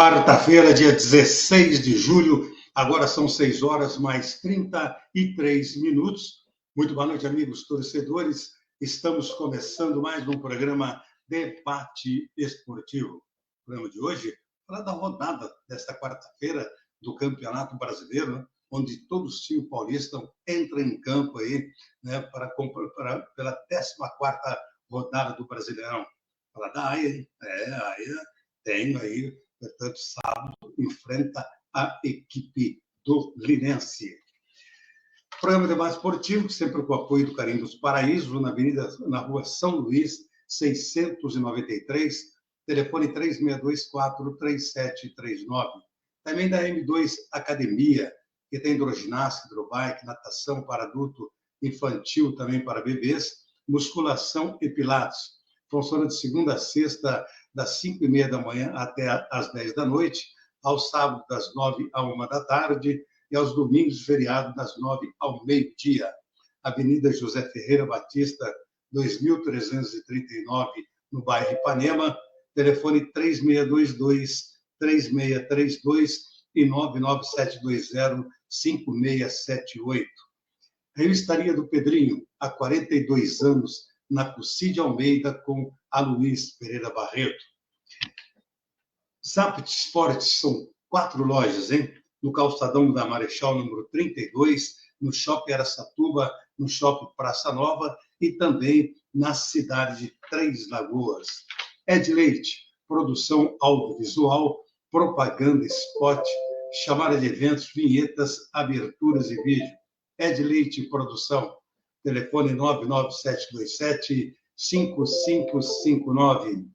Quarta-feira, dia 16 de julho, agora são 6 horas mais 33 minutos. Muito boa noite, amigos torcedores. Estamos começando mais um programa Debate Esportivo. O programa de hoje falar da rodada desta quarta-feira do Campeonato Brasileiro, onde todo o time paulista entra em campo aí, né, pela 14ª rodada do Brasileirão. Falar da AIA, a AIA tem aí, portanto, sábado, enfrenta a equipe do Linense. Programa de Debate Esportivo, sempre com o apoio do Carinho dos Paraísos, na rua São Luís, 693, telefone 3624-3739. Também da M2 Academia, que tem hidroginástica, hidrobike, natação para adulto, infantil também para bebês, musculação e pilates. Funciona de segunda a sexta, das 5h30 da manhã até às 10 da noite, aos sábados das 9 à 1 da tarde e aos domingos e feriados das 9 ao meio-dia. Avenida José Ferreira Batista, 2339, no bairro Ipanema, telefone 3622-3632 e 99720-5678. Revistaria do Pedrinho, há 42 anos, na Cucide Almeida, com Aloís Pereira Barreto. Zapt Sports, são 4 lojas, hein? No Calçadão da Marechal, número 32, no Shopping Araçatuba, no Shopping Praça Nova e também na cidade de Três Lagoas. Ed Leite, produção audiovisual, propaganda, spot, chamada de eventos, vinhetas, aberturas e vídeo. Ed Leite Produção, telefone 99727-5559.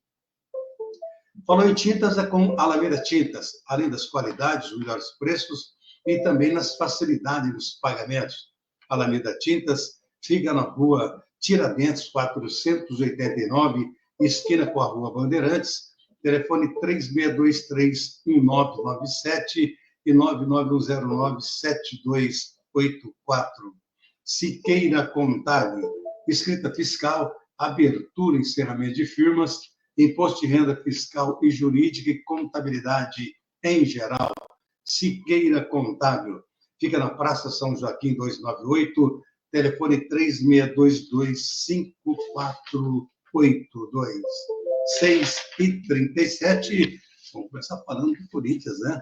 Falou em tintas, é com Alameda Tintas, além das qualidades, os melhores preços e também nas facilidades dos pagamentos. Alameda Tintas fica na rua Tiradentes, 489, esquina com a rua Bandeirantes, telefone 3623-1997 e 99109-7284. Siqueira Contábil, escrita fiscal, abertura e encerramento de firmas, imposto de renda fiscal e jurídica e contabilidade em geral. Siqueira Contábil, fica na Praça São Joaquim 298, telefone 3622-5482. 6h37, vamos começar falando do Corinthians, né?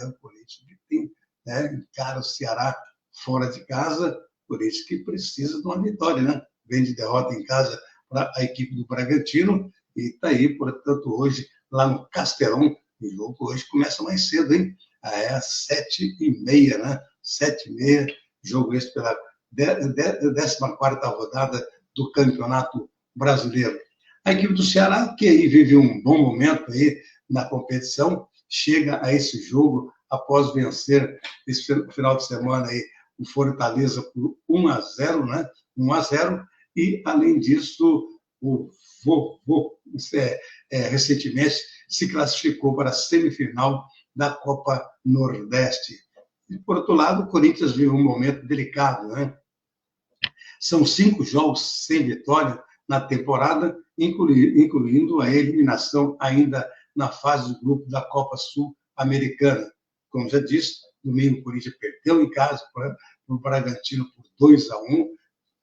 O Corinthians que tem, encara o Ceará fora de casa, Corinthians que precisa de uma vitória, né? Vem de derrota em casa para a equipe do Bragantino e está aí, portanto, hoje, lá no Castelão, o jogo hoje começa mais cedo, hein? Às 7h30, né? 7h30, jogo esse pela 14ª rodada do Campeonato Brasileiro. A equipe do Ceará, que aí vive um bom momento aí na competição, chega a esse jogo após vencer esse final de semana aí o Fortaleza por 1-0, né? 1-0, e, além disso, o recentemente se classificou para a semifinal da Copa Nordeste. E, por outro lado, o Corinthians vive um momento delicado, né? São 5 jogos sem vitória na temporada, incluindo a eliminação ainda na fase de grupo da Copa Sul-Americana. Como já disse, domingo o Corinthians perdeu em casa para o Bragantino por 2-1,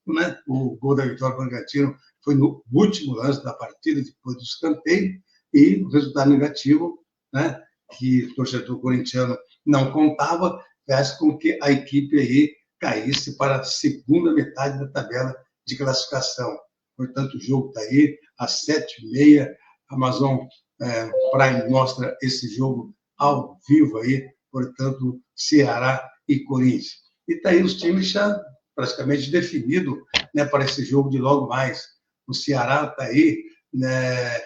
né? O gol da vitória do Bragantino foi no último lance da partida, depois do escanteio, e o resultado negativo, né, que o torcedor corintiano não contava, fez com que a equipe aí caísse para a segunda metade da tabela de classificação. Portanto, o jogo está aí, às 7h30, a Amazon Prime mostra esse jogo ao vivo aí, portanto, Ceará e Corinthians. E está aí os times já praticamente definidos, né, para esse jogo de logo mais. O Ceará está aí, né,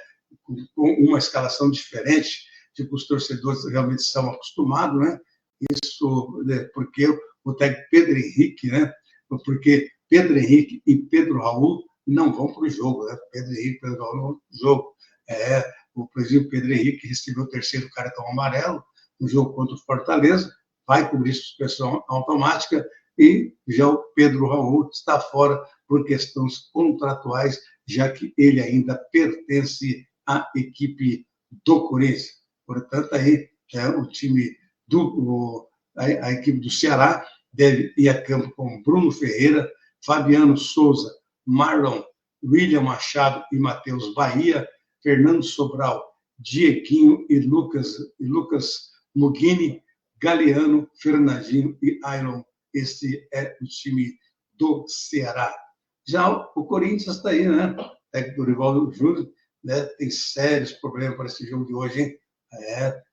com uma escalação diferente, tipo, os torcedores realmente são acostumados, né? Isso porque o técnico Pedro Henrique, né? Porque Pedro Henrique e Pedro Raul não vão para o jogo, né? Pedro Henrique e Pedro Raul não vão para o jogo. O presidente Pedro Henrique recebeu o 3º cartão amarelo no jogo contra o Fortaleza, vai cobrir suspensão automática, e já o Pedro Raul está fora por questões contratuais, já que ele ainda pertence à equipe do Corinthians. Portanto, aí o time a equipe do Ceará deve ir a campo com Bruno Ferreira, Fabiano Souza, Marlon, William Machado e Matheus Bahia, Fernando Sobral, Dieguinho e Lucas Mugini, Galeano, Fernandinho e Ailon. Esse é o time do Ceará. Já o Corinthians está aí, né? O técnico Dorival Júnior, né? Tem sérios problemas para esse jogo de hoje, hein?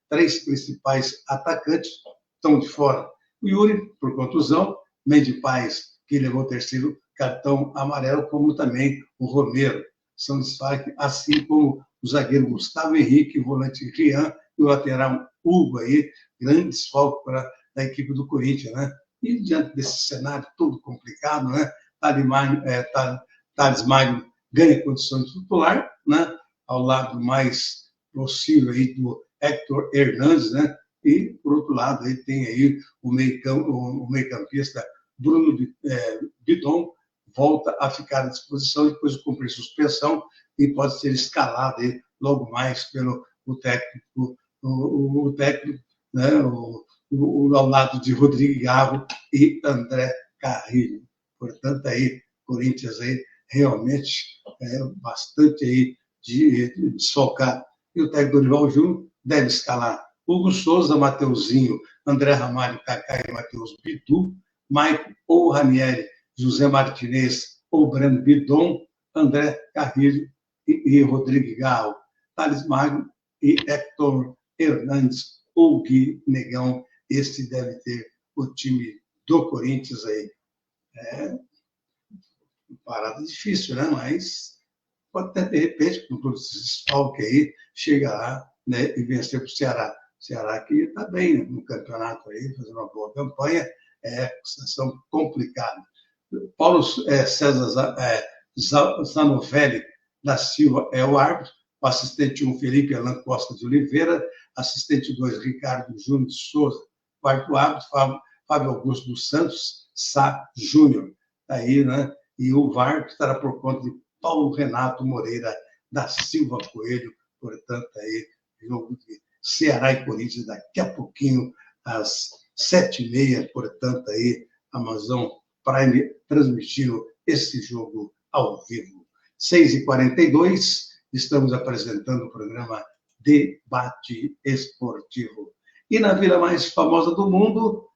3 principais atacantes estão de fora. O Yuri, por contusão, Mendy Paz, que levou o 3º cartão amarelo, como também o Romero. São desfalques, assim como o zagueiro Gustavo Henrique, o volante Rian e o lateral Hugo aí, grande desfalque para a equipe do Corinthians, né? E diante desse cenário todo complicado, né? Thales Magno ganha condição de titular, né? Ao lado mais possível aí do Héctor Hernandes, né? E, por outro lado, aí tem aí o meio-campista Bruno Bidon, volta a ficar à disposição depois de cumprir suspensão e pode ser escalado aí logo mais pelo técnico, né? Ao lado de Rodrigo Gavo e André Carrilho. Portanto, aí, Corinthians aí realmente bastante aí de desfalcado. E o técnico Dorival Júnior deve escalar Hugo Souza, Mateuzinho, André Ramalho, Kaká e Matheus Bidu, Maicon ou Ranieri, José Martinez ou Breno Bidon, André Carrilho e Rodrigo Galo, Thales Magno e Héctor Hernandes ou Gui Negão. Este deve ter o time do Corinthians aí. Parada difícil, né? Mas pode até, de repente, com todos esses desfalques aí, chegar lá, né, e vencer para o Ceará. Ceará que está bem, né, no campeonato aí, fazendo uma boa campanha, situação complicada. Paulo César Zanovelli da Silva é o árbitro, o assistente 1, Felipe Alan Costa de Oliveira, assistente 2, Ricardo Júnior de Souza, quarto árbitro, Fábio Augusto dos Santos Sá Júnior. Aí, né? E o VAR estará por conta de Paulo Renato Moreira da Silva Coelho. Portanto, aí, jogo de Ceará e Corinthians daqui a pouquinho, às 7h30. Portanto, aí, Amazon Prime transmitindo esse jogo ao vivo. 6h42, estamos apresentando o programa Debate Esportivo. E na vila mais famosa do mundo,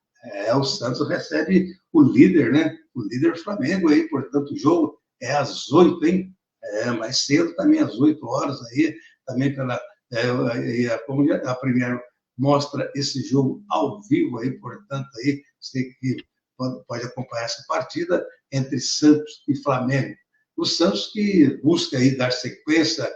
o Santos recebe o líder, né? O líder Flamengo aí, portanto, o jogo é às 8, hein? Mais cedo também, às 8 horas aí, também como a Premier mostra esse jogo ao vivo aí, portanto, aí você que pode acompanhar essa partida entre Santos e Flamengo. O Santos que busca aí dar sequência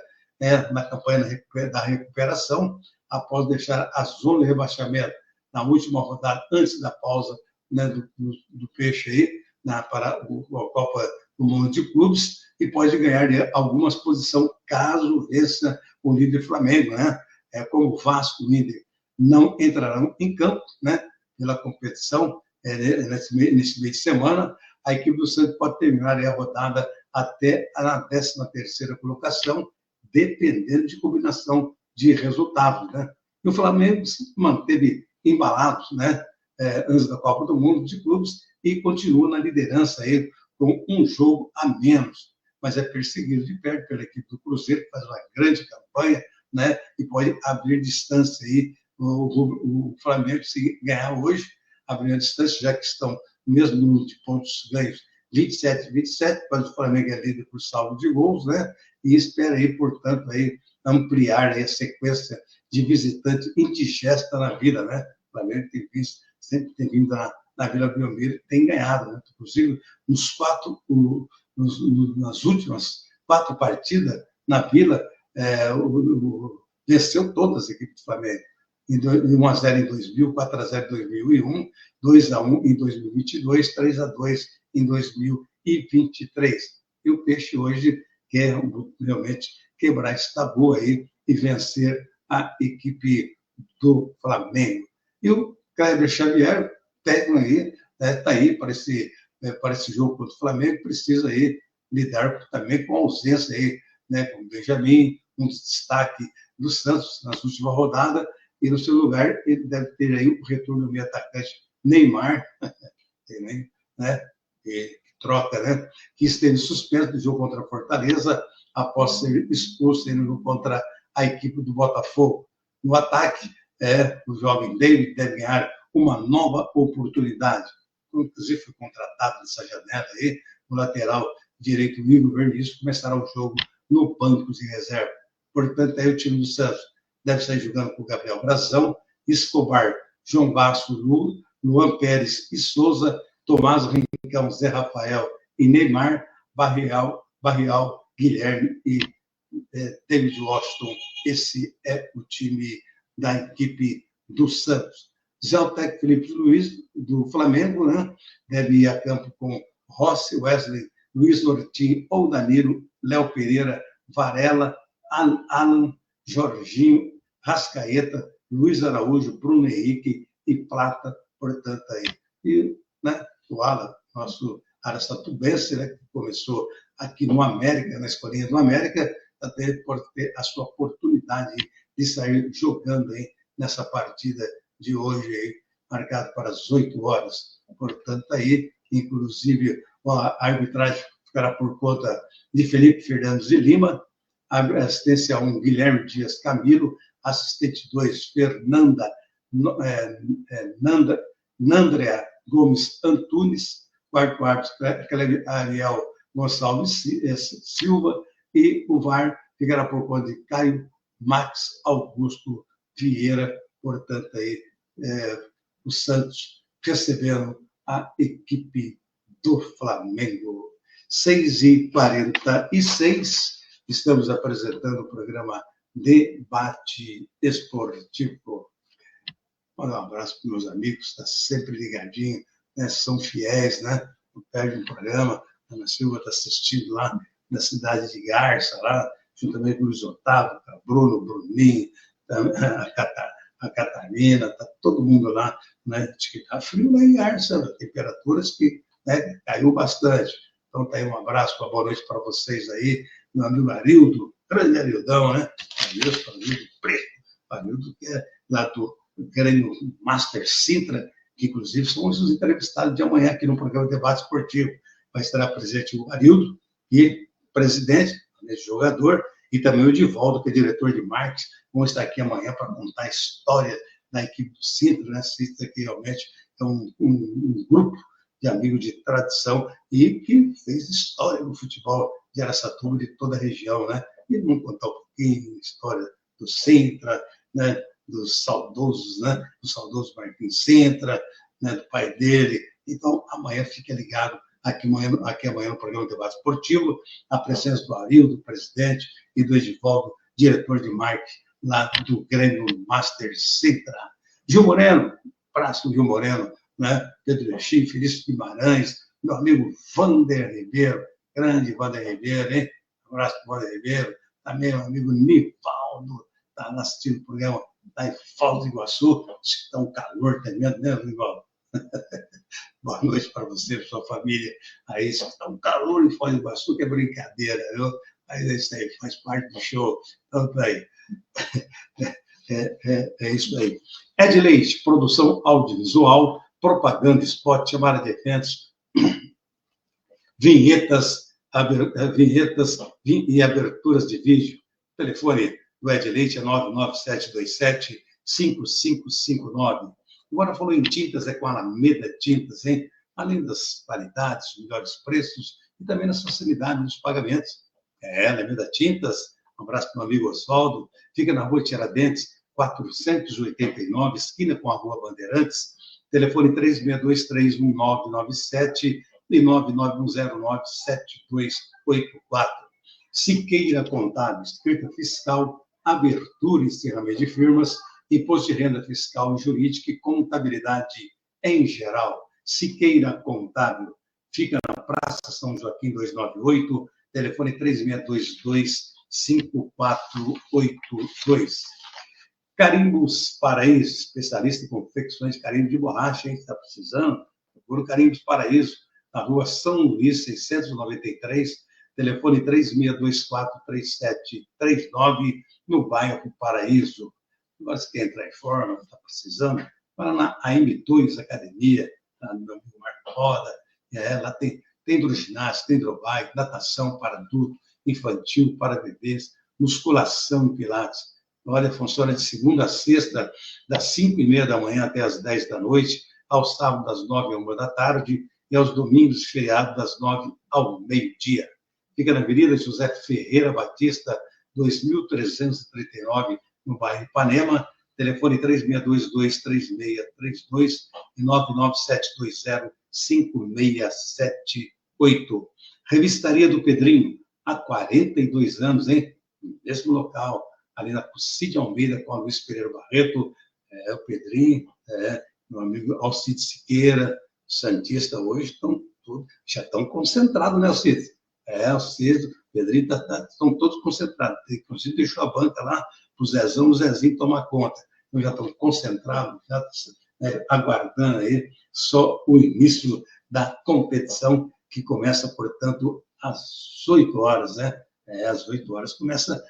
na campanha da recuperação após deixar a zona de rebaixamento na última rodada, antes da pausa, né, do Peixe aí, para a Copa do Mundo de Clubes, e pode ganhar algumas posições caso vença o líder Flamengo, né? Como o Vasco, o Inter, não entrarão em campo, né, pela competição nesse meio de semana, a equipe do Santos pode terminar a rodada até na 13ª colocação, dependendo de combinação de resultados, né? E o Flamengo se manteve embalado, né, antes da Copa do Mundo de Clubes e continua na liderança aí com um jogo a menos, mas é perseguido de perto pela equipe do Cruzeiro, que faz uma grande campanha, né, e pode abrir distância aí. O Flamengo, se ganhar hoje, abrir a distância, já que estão no mesmo número de pontos ganhos, 27, mas o Flamengo é líder por saldo de gols, né? E espera aí, portanto, aí, ampliar aí a sequência de visitante indigesta na Vila, né? O Flamengo sempre tem vindo na Vila Belmiro, tem ganhado, né? Inclusive, nas últimas 4 partidas na Vila, venceu todas as equipes do Flamengo. 1-0 em 2000, 4-0 em 2001, 2-1 em 2022, 3-2 em 2023. E o Peixe hoje quer realmente quebrar esse tabu aí e vencer a equipe do Flamengo. E o Kleber Xavier, técnico aí, está aí para esse jogo contra o Flamengo, precisa aí lidar também com a ausência aí, né, com o Benjamin, um destaque do Santos na última rodada, e no seu lugar ele deve ter aí o retorno do meio atacante Neymar, né? Que troca, né? Que esteve suspenso do jogo contra a Fortaleza após ser expulso no jogo contra a equipe do Botafogo. No ataque, o jovem David deve ganhar uma nova oportunidade. Inclusive foi contratado nessa janela aí, o lateral direito Igor Verniz começará o jogo no banco de reserva. Portanto, aí o time do Santos deve sair jogando com o Gabriel Brazão, Escobar, João Basso, Luan Pérez e Souza, Tomás Rincão, Zé Rafael e Neymar, Barrial, Guilherme e David Washington. Esse é o time da equipe do Santos. Já o técnico Felipe Luiz, do Flamengo, né, deve ir a campo com Rossi, Wesley, Luiz Nortim ou Danilo, Léo Pereira, Varela, Alan, Jorginho, Rascaeta, Luiz Araújo, Bruno Henrique e Plata, portanto, aí. E, né, o Alan, nosso aracatubense, né, que começou aqui no América, na Escolinha do América, até pode ter a sua oportunidade de sair jogando aí nessa partida de hoje, aí, marcado para as 8 horas. Portanto, aí, inclusive, a arbitragem ficará por conta de Felipe Fernandes de Lima, assistência 1, Guilherme Dias Camilo, assistente 2, Fernanda Nandrea Gomes Antunes, quarto árbitro, Ariel Gonçalves Silva, e o VAR ficará por conta de Caio Max Augusto Vieira. Portanto, aí, o Santos recebendo a equipe do Flamengo. 6h46, estamos apresentando o programa Debate Esportivo. Manda um abraço para os meus amigos, está sempre ligadinho, né? São fiéis, né? Não perde um programa. A Ana Silva está assistindo lá na cidade de Garça, lá, juntamente com o Luiz Otávio, a Bruno, Bruninho, a Catarina, está todo mundo lá, né? Está frio lá em Garça, temperaturas que, né, caiu bastante. Então, tá aí um abraço, uma boa noite para vocês aí, meu amigo Arildo, grande Arildão, né? Arildo Preto, Arildo que é lá do Grêmio Master Sintra, que inclusive são os entrevistados de amanhã aqui no programa Debate Esportivo. Vai estar presente o Arildo, e presidente, jogador, e também o Divaldo, que é diretor de marketing, vão estar aqui amanhã para contar a história da equipe do Sintra, né? Sintra que realmente é um grupo de amigos de tradição e que fez história no futebol de Araçatuba e de toda a região, né? E vamos contar um pouquinho a história do Sintra, né? Dos saudosos, né? Do saudoso Marquinhos Sintra, né? Do pai dele. Então, amanhã fique ligado aqui amanhã no programa Debate Esportivo, a presença do Arildo, presidente, e do Edivaldo, diretor de marketing lá do Grêmio Master Sintra. Gil Moreno, abraço Gil Moreno, né? Pedro Lechim, Felício Guimarães, meu amigo Vander Ribeiro, grande Vander Ribeiro, hein? Um abraço para o Vander Ribeiro, também meu amigo Nivaldo, está assistindo o programa lá em Foz do Iguaçu, está um calor tremendo, né, Nivaldo? Boa noite para você, para sua família. Aí está um calor em Foz do Iguaçu, que é brincadeira, viu? Mas é isso aí, faz parte do show. Então, tá aí. É isso aí. Ed Leite, produção audiovisual, propaganda, spot, chamada de eventos, vinhetas e aberturas de vídeo. O telefone do Ed Leite é 99727-5559. Agora falou em tintas, é com a Alameda Tintas, hein? Além das qualidades, melhores preços e também na facilidade dos pagamentos. Alameda Tintas, um abraço para o meu amigo Oswaldo, fica na rua Tiradentes, 489, esquina com a rua Bandeirantes, telefone 362-31997 e 99109-7284. Siqueira Contábil, escrita fiscal, abertura e encerramento de firmas, imposto de renda fiscal e jurídica e contabilidade em geral. Siqueira Contábil, fica na Praça São Joaquim 298, telefone 3622-5482. Carimbos Paraíso, especialista em confecções de carimbo de borracha, hein? Está precisando? Procura o Carimbos Paraíso, na rua São Luís, 693, telefone 3624-3739, no bairro Paraíso. Agora, se quer entrar em forma, está precisando, para na AM2 Academia, no meu amigo Marco Roda, lá tem hidroginástica, tem hidrobike, natação para adulto, infantil, para bebês, musculação e pilates. Olha, funciona de segunda a sexta, das 5h30 da manhã até as 10 da noite, aos sábados das 9 à 1 da tarde e aos domingos e feriados das 9 ao meio-dia. Fica na Avenida José Ferreira Batista, 2339, no bairro Ipanema, telefone 3622-3632 e 99720-5678. Revistaria do Pedrinho, há 42 anos, hein? No mesmo local, ali na Cid Almeida, com a Luiz Pereira Barreto, o Pedrinho, meu amigo Alcide Siqueira, Santista, hoje já estão concentrados, né, Alcide? Alcide, Pedrinho, estão todos concentrados. Inclusive, deixou a banca lá para o Zezinho tomar conta. Então, já estão concentrados, já aguardando aí só o início da competição, que começa, portanto, às 8 horas, né? Às 8 horas começa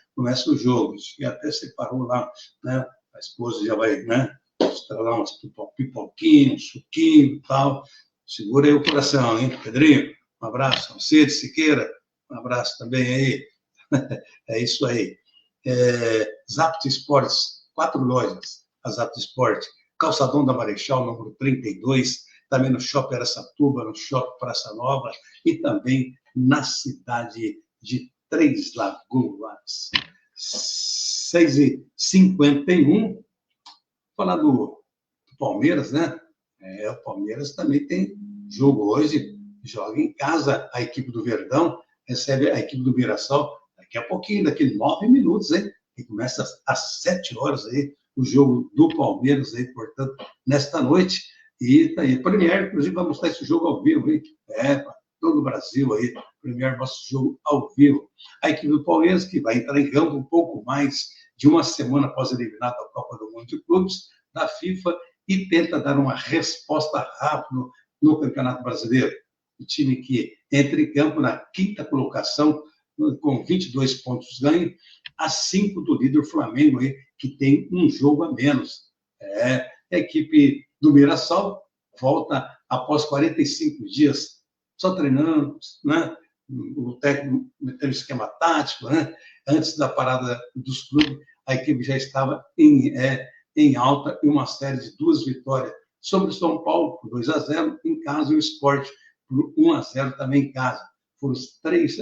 o jogo. E até separou lá, né? A esposa já vai, né? Mostrar uns pipoquinhos, suquinho e tal. Segura aí o coração, hein, Pedrinho? Um abraço. Alcide Siqueira, um abraço também aí. É isso aí. Zapto Esportes, 4 lojas, a Zapto Esporte. Calçadão da Marechal, número 32, também no Shopping Araçatuba, no Shopping Praça Nova e também na cidade de Três Lagoas. 6h51. Falar do Palmeiras, né? O Palmeiras também tem jogo hoje, joga em casa, a equipe do Verdão recebe a equipe do Mirassol, daqui a pouquinho, daqui 9 minutos, hein? E começa às 7 horas aí, o jogo do Palmeiras aí, portanto, nesta noite. E tá aí, Premier, inclusive, vai mostrar esse jogo ao vivo, hein? Para todo o Brasil aí, Premier mostra o jogo ao vivo. A equipe do Palmeiras, que vai entrar em campo um pouco mais de uma semana após eliminada da Copa do Mundo de Clubes da FIFA e tenta dar uma resposta rápida no Campeonato Brasileiro. O time que entra em campo na 5ª colocação, com 22 pontos ganhos, a 5 do líder Flamengo, aí, que tem um jogo a menos. A equipe do Mirassol volta após 45 dias, só treinando, né? O técnico metendo esquema tático, né? Antes da parada dos clubes, a equipe já estava em alta e uma série de 2 vitórias sobre o São Paulo, por 2-0 em casa, e o Sport por 1-0 também em casa. Foram os 3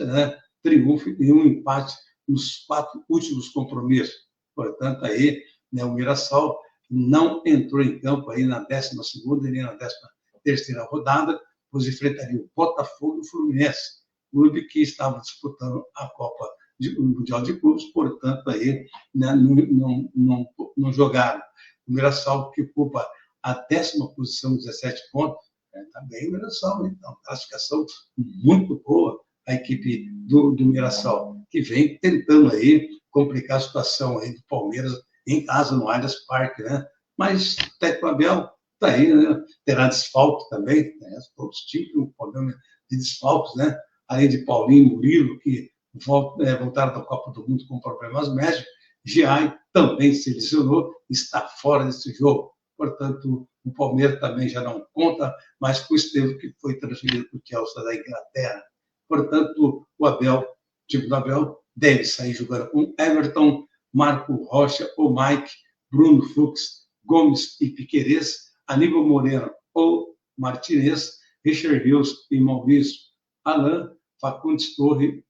triunfos e um empate nos 4 últimos compromissos. Portanto, aí, né, o Mirassol não entrou em campo aí na 12ª e nem na 13ª rodada, pois enfrentaria o Botafogo e o Fluminense, clube que estava disputando a Copa Mundial de Clubes, portanto, aí, né, não jogaram. O Mirassol, que ocupa a 10ª posição, 17 pontos, também o Mirassol, então, classificação muito boa, a equipe do Mirassol, que vem tentando aí complicar a situação aí do Palmeiras em casa, no Allianz Parque, né? Mas o técnico Abel está aí, né? Terá desfalque também, né? Todos os times têm um problema de desfalques, né? Além de Paulinho e Murilo, que voltaram da Copa do Mundo com problemas médicos, Giai também se lesionou, está fora desse jogo. Portanto, o Palmeiras também já não conta mais com o Estevão, que foi transferido para o Chelsea da Inglaterra. Portanto, o time do Abel, deve sair jogando com Everton, Marco Rocha ou Mike, Bruno Fux, Gomes e Piquerez, Aníbal Moreno ou Martinez, Richard Rios e Maurício, Alain, Fagundes Torre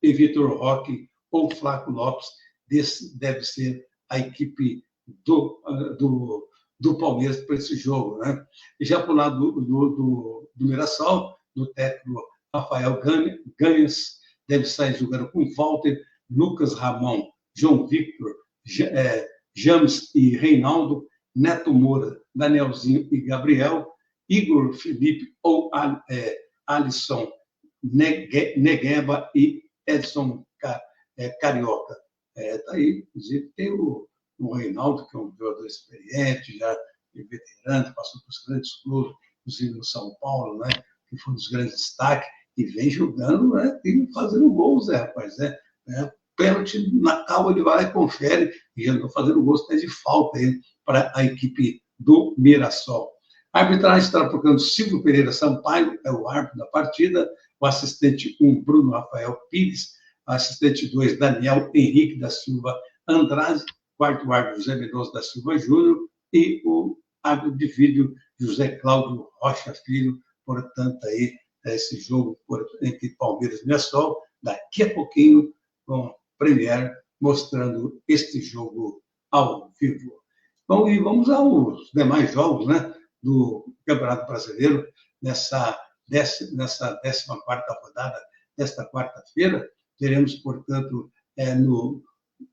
e Vitor Roque ou Flaco Lopes. Desse deve ser a equipe do Palmeiras para esse jogo, né? E já para o lado do Mirassol, do técnico Rafael Ganhas, deve sair jogando com Walter, Lucas Ramon, João Victor, James e Reinaldo, Neto Moura, Danielzinho e Gabriel, Igor Felipe ou Alisson Negueba e Edson Carioca. Tá aí, inclusive, tem o Reinaldo, que é um jogador experiente, já veterano, passou por os grandes clubes, inclusive no São Paulo, né, que foi um dos grandes destaques, e vem jogando, né, e fazendo gols, rapaz, pênalti na calma, ele vai lá e confere, e já estão fazendo gols até de falta aí para a equipe do Mirassol. A arbitragem está procurando Silvio Pereira Sampaio, é o árbitro da partida, o assistente 1, Bruno Rafael Pires, o assistente 2, Daniel Henrique da Silva Andrade, quarto árbitro, José Mendonça da Silva Júnior, e o árbitro de vídeo, José Cláudio Rocha Filho. Portanto, aí, esse jogo entre Palmeiras e Mirassol, daqui a pouquinho, com Premier mostrando este jogo ao vivo. Bom, e vamos aos demais jogos, né, do Campeonato Brasileiro, nessa 14ª rodada, desta quarta-feira. Teremos, portanto,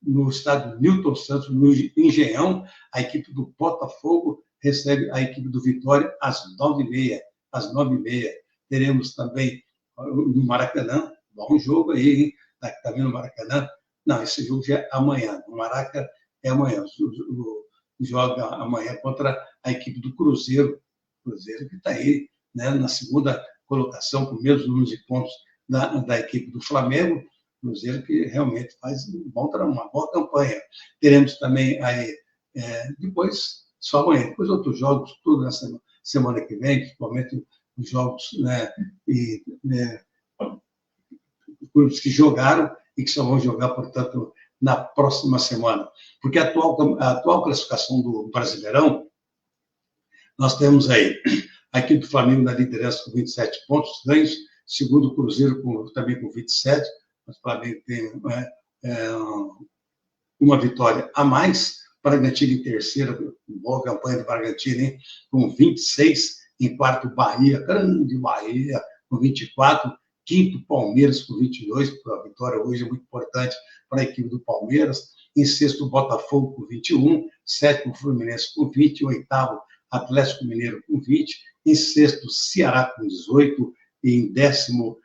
no estádio Newton Santos, no Engenhão, a equipe do Botafogo recebe a equipe do Vitória às 9h30. Às 9h30. Teremos também no Maracanã, bom jogo aí, hein? Também no Maracanã. Não, esse jogo já é amanhã. No Maraca é amanhã. Joga amanhã contra a equipe do Cruzeiro. Cruzeiro que está aí, né, na segunda colocação, com o mesmo número de pontos da equipe do Flamengo. Cruzeiro que realmente faz uma boa campanha. Teremos também aí, depois, só amanhã, depois outros jogos, tudo nessa semana que vem, principalmente os jogos, né, clubes que jogaram e que só vão jogar, portanto, na próxima semana. Porque a atual classificação do Brasileirão, nós temos aí a equipe do Flamengo na liderança com 27 pontos ganhos, segundo o Cruzeiro também com 27, mas o Flamengo tem uma vitória a mais. Bragantino em terceiro, boa campanha do Bragantino, hein? Com 26, em quarto Bahia, grande Bahia, com 24, quinto Palmeiras com 22, a vitória hoje é muito importante para a equipe do Palmeiras, em sexto Botafogo com 21, sétimo Fluminense com 20, oitavo Atlético Mineiro com 20, em sexto Ceará com 18, e em décimo,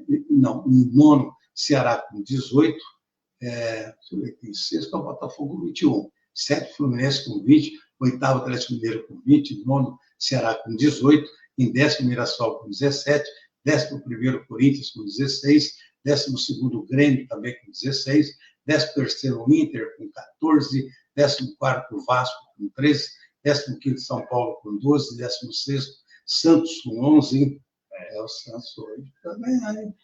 em nono Ceará com 18, deixa eu ver aqui, em sexto, o Botafogo com 21, sétimo Fluminense com 20, oitavo Atlético Mineiro com 20, nono Ceará com 18, em décimo Mirassol com 17, 11º Corinthians com 16, 12º Grêmio também com 16, 13º Inter com 14, 14º Vasco com 13, 15º São Paulo com 12, 16º Santos com 11, o Santos hoje também,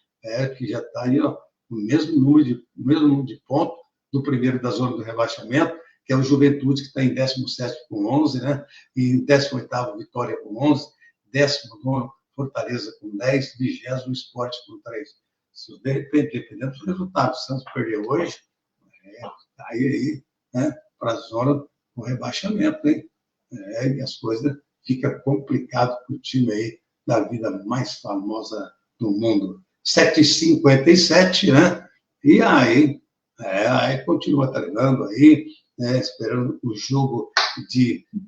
que já está aí, ó, o mesmo número de pontos do primeiro da zona do rebaixamento, que é o Juventude, que está em 17º com 11, né? E em 18º Vitória com 11, 19º Fortaleza com 10, 20º Sport com 3. Se de repente, dependendo dos resultados, o Santos perdeu hoje, está aí, né, para a zona do rebaixamento, hein? E as coisas ficam complicadas para o time aí da vida mais famosa do mundo. 7h57, né? E aí, continua treinando aí, né, esperando o jogo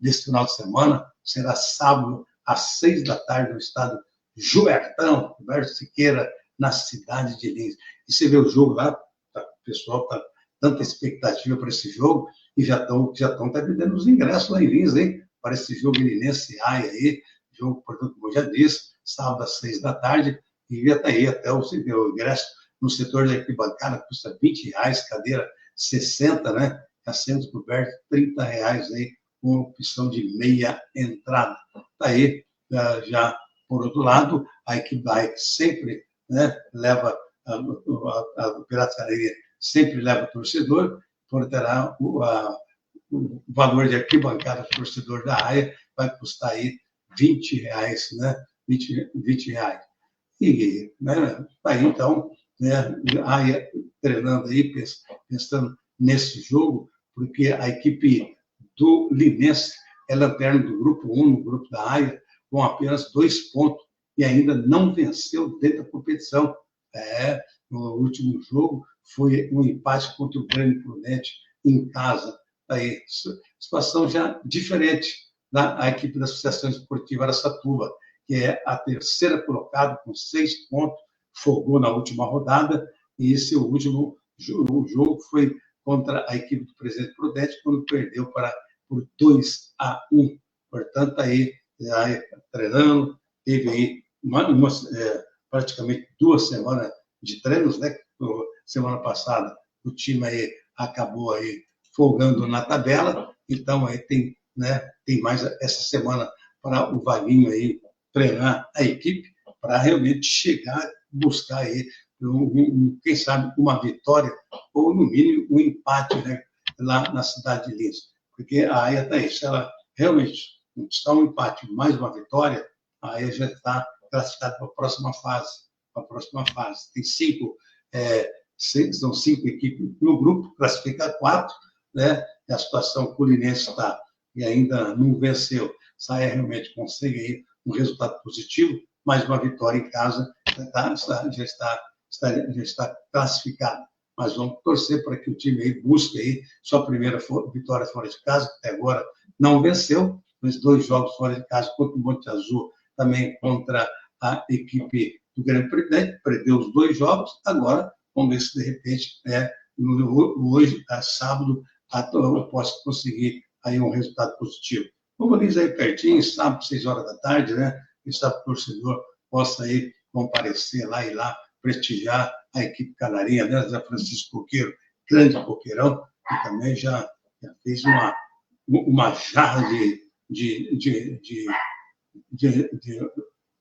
desse final de semana. Será sábado, às 6h no estádio Juertão, Roberto Siqueira, na cidade de Lins. E você vê o jogo lá, o pessoal está tanta expectativa para esse jogo, e já estão vendendo os ingressos lá em Lins, hein? Para esse jogo Linense Ai aí, jogo, portanto, como eu já disse, sábado às 6h, e já está aí até o ingresso no setor da arquibancada, custa R$20, cadeira 60, né? Assentos cobertos, R$30 aí, com opção de meia entrada. Está aí, já, por outro lado, a equipe da AIC sempre, né, leva, a pirataria sempre leva torcedor, portanto, o valor de arquibancada do torcedor da AIA vai custar aí R$20, né? R$20. E, né, aí, então, né, a AIA treinando aí, pensando nesse jogo, porque a equipe do Linense é lanterna do grupo 1, no grupo da AIA, com apenas 2 pontos, e ainda não venceu dentro da competição. No último jogo foi um empate contra o Grêmio Prudente em casa. Aí, situação já diferente da equipe da Associação Esportiva Araçatuba, que é a terceira colocada com 6 pontos, folgou na última rodada, e esse último jogo foi contra a equipe do Presidente Prudente, quando perdeu por 2-1. Portanto, aí treinando, teve aí praticamente 2 semanas de treinos, né? Semana passada o time aí acabou aí folgando na tabela, então aí tem, né, tem mais essa semana para o Vaguinho aí treinar a equipe para realmente chegar, buscar aí, quem sabe, uma vitória ou, no mínimo, um empate, né, lá na cidade de Lins. Porque a AIA está aí, se ela realmente buscar um empate mais uma vitória, a AIA já está classificada para a próxima fase. Tem 5, são 5 equipes no grupo, classifica 4, né? E a situação culinense está e ainda não venceu. Se a AIA realmente consegue aí um resultado positivo, mais uma vitória em casa, já está classificado. Mas vamos torcer para que o time aí busque aí sua primeira vitória fora de casa, que até agora não venceu, mas 2 jogos fora de casa contra o Monte Azul, também contra a equipe do Grêmio Presidente, perdeu os 2 jogos, agora vamos ver se de repente, hoje, sábado, eu posso conseguir aí um resultado positivo. Vamos ali aí pertinho, sábado, 6 horas da tarde, né? E sabe que o torcedor possa aí comparecer lá e lá prestigiar a equipe canarinha, né? Zé Francisco Coqueiro, grande coqueirão, que também já fez uma jarra de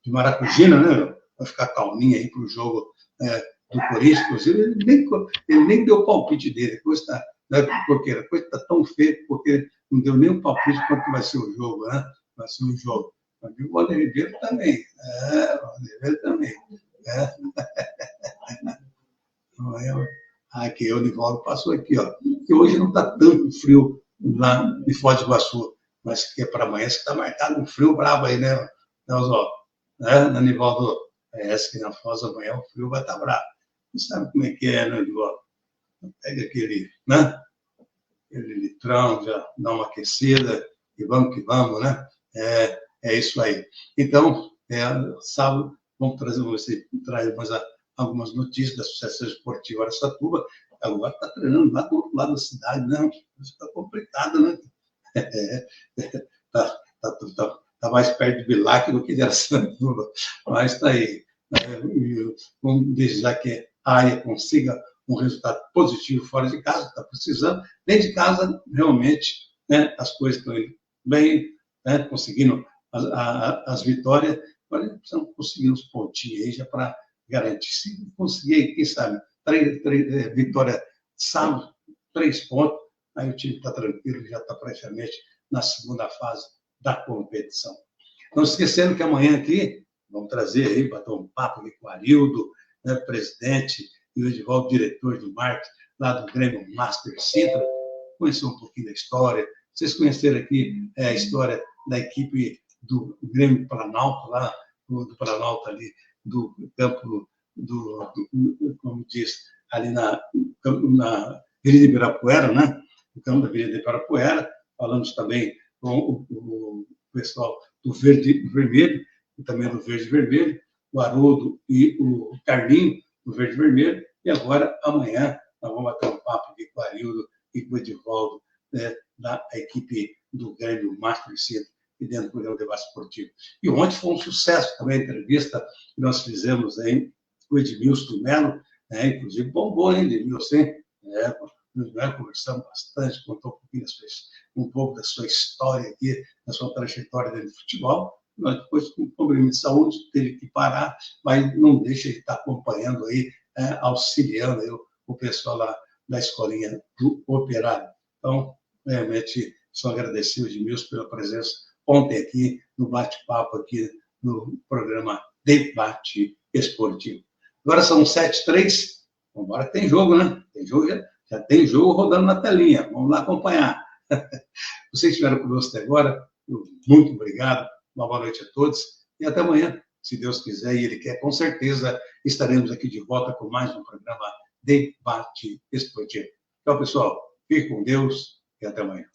maracujina, né? Para ficar calminha aí para o jogo do Corinthians. Inclusive, ele nem deu o palpite dele. Coisa tá, né, Coqueira, coisa está tão feia, porque não deu nem o palpite quanto vai ser o jogo, né? Vai ser um jogo. Mas o Wander Ribeiro também. O Wander Ribeiro também. Aqui, o Nivaldo passou aqui, ó. Que hoje não está tanto frio lá em Foz do Iguaçu, mas que é para amanhã está marcado um frio brabo aí, né? Então, né, Nivaldo? Parece que na Foz amanhã o frio vai estar bravo. Você sabe como é que é, né, Nivaldo? Pega aquele, né? Aquele litrão, já dá uma aquecida e vamos que vamos, né? É isso aí. Então, sábado, vamos trazer mais algumas notícias da Associação Esportiva Araçatuba. Agora está treinando lá do outro lado da cidade, né? Está complicado, né? Está mais perto de Bilac do que de Araçatuba, mas está aí. Vamos desejar que a AIA consiga um resultado positivo fora de casa, está precisando. Dentro de casa, realmente, né, as coisas estão indo bem, né, conseguindo as vitórias, agora precisamos conseguir uns pontinhos aí já para garantir. Se conseguir, quem sabe, 3 vitórias sábado, 3 pontos, aí o time está tranquilo, já está praticamente na segunda fase da competição. Não esquecendo que amanhã aqui, vamos trazer aí, bater um papo com o Arildo, né, presidente, e o Edivaldo, diretor de marketing, lá do Grêmio Master Sintra, conhecer um pouquinho da história. Vocês conheceram aqui a história da equipe do Grêmio Planalto, lá do Planalto ali, do campo, como diz, ali na Avenida Ibirapuera, né? No campo da Avenida Ibirapuera. Falamos também com o pessoal do Verde Vermelho, e também do Verde Vermelho, o Haroldo e o Carlinho, do Verde Vermelho, e agora, amanhã, nós vamos bater um papo de com o Arildo e com o Edivaldo, né, da equipe do Grêmio Master Centro, e dentro do programa Debate Esportivo. E ontem foi um sucesso também a entrevista que nós fizemos aí com o Edmilson Melo, né, inclusive bombou, hein, Edmilson? Conversamos bastante, contou um pouco da sua história aqui, da sua trajetória dentro do futebol. Mas depois, com problema de saúde, teve que parar, mas não deixa de estar acompanhando aí, auxiliando aí o pessoal lá da escolinha do Operário. Então, realmente, só agradecer o Edmilson pela presença ontem aqui no bate-papo aqui no programa Debate Esportivo. Agora são 7h03, vamos embora que tem jogo, né? Tem jogo, já tem jogo rodando na telinha, vamos lá acompanhar. Vocês estiveram conosco até agora, muito obrigado. Uma boa noite a todos e até amanhã, se Deus quiser e Ele quer, com certeza estaremos aqui de volta com mais um programa Debate Esportivo. Então, pessoal, fique com Deus e até amanhã.